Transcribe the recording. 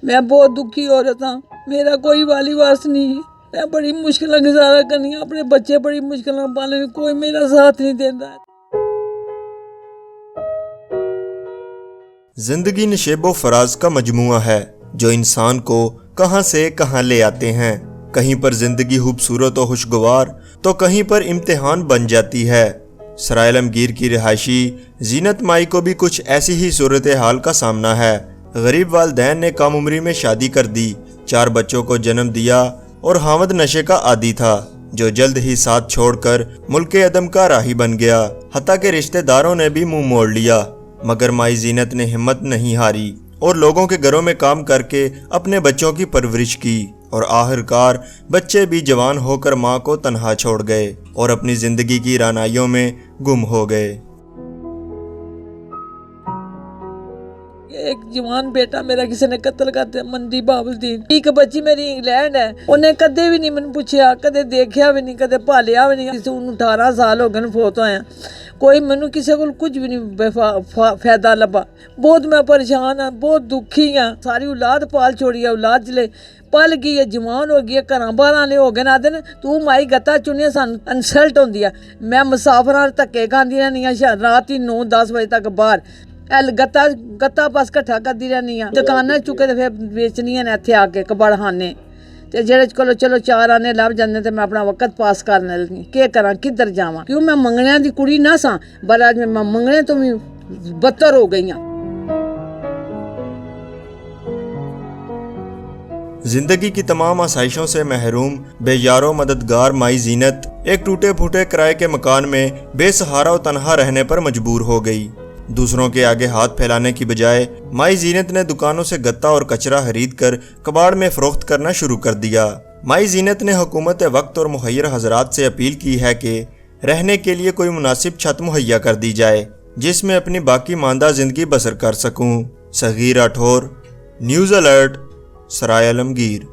मैं बहुत दुखी औरत हाँ, मेरा कोई वाली वारस नहीं है। मैं बड़ी मुश्किल गुजारा करनी, अपने बच्चे बड़ी मुश्किल पाले, कोई मेरा साथ नहीं देता। जिंदगी नशेबो फराज का मजमुआ है जो इंसान को कहां से कहां ले आते हैं। कहीं पर जिंदगी खूबसूरत और खुशगवार तो कहीं पर इम्तिहान बन जाती है। सराय आलमगीर की रिहायशी जीनत माई को भी कुछ ऐसी ही सूरत हाल का सामना है। गरीब वालदैन ने कम उम्री में शादी कर दी, 4 बच्चों को जन्म दिया और हामद नशे का आदी था जो जल्द ही साथ छोड़कर मुल्के अदम का राही बन गया। हत्ता के रिश्तेदारों ने भी मुंह मोड़ लिया, मगर माई जीनत ने हिम्मत नहीं हारी और लोगों के घरों में काम करके अपने बच्चों की परवरिश की और आखिरकार बच्चे भी जवान होकर माँ को तन्हा छोड़ गए और अपनी जिंदगी की रानाइयों में गुम हो गए। एक जवान बेटा मेरा किसी ने कत्ल कर दिया, मंदी बाबुलदीन। एक बच्ची मेरी इंग्लैंड है, उन्हें कदे भी नहीं मैंने पूछा, कदे देखा भी नहीं, कदे भालिया भी नहीं। किसी 18 साल हो गए फोत होया, कोई मैनू किसी को कुछ भी नहीं फायदा लभा। बहुत मैं परेशान हाँ, बहुत दुखी हाँ। सारी औलाद पाल छोड़ी है, औलाद जले पल गई है, जवान हो गई है, घर बाहर आने हो गए ना। दिन तू माई गत्ता चुनिया सन इंसल्ट होंदी है। मैं मुसाफिर धक्के खाती रहनी रात ही 9-10 बजे तक बाहर गत्ता बस कट्ठा करती रहनी हाँ। दुकाना चुके तो फिर बेचनिया ने इत्थे आके कबाड़खाने ते जेह्दे कोलो चलो 4 आने लभ जांदे ते मैं अपना वक्त पास करने लगी। केह् करां, किधर जावां, क्यों मैं मंगणियां दी कुड़ी ना सां, पर अज मैं मंगणे तो भी बदतर हो गई हां। जिंदगी की तमाम आसाइशों से महरूम बेयारो मददगार माई जीनत एक टूटे फूटे किराए के मकान में बेसहारा और तनहा रहने पर मजबूर हो गई। दूसरों के आगे हाथ फैलाने की बजाय माई जीनत ने दुकानों से गत्ता और कचरा खरीद कर कबाड़ में फरोख्त करना शुरू कर दिया। माई जीनत ने हुकूमत वक्त और मुहैयर हजरात से अपील की है कि रहने के लिए कोई मुनासिब छत मुहैया कर दी जाए जिसमें अपनी बाकी मानदा जिंदगी बसर कर सकूं। सगीर राठौर, न्यूज़ अलर्ट, सराय आलमगीर।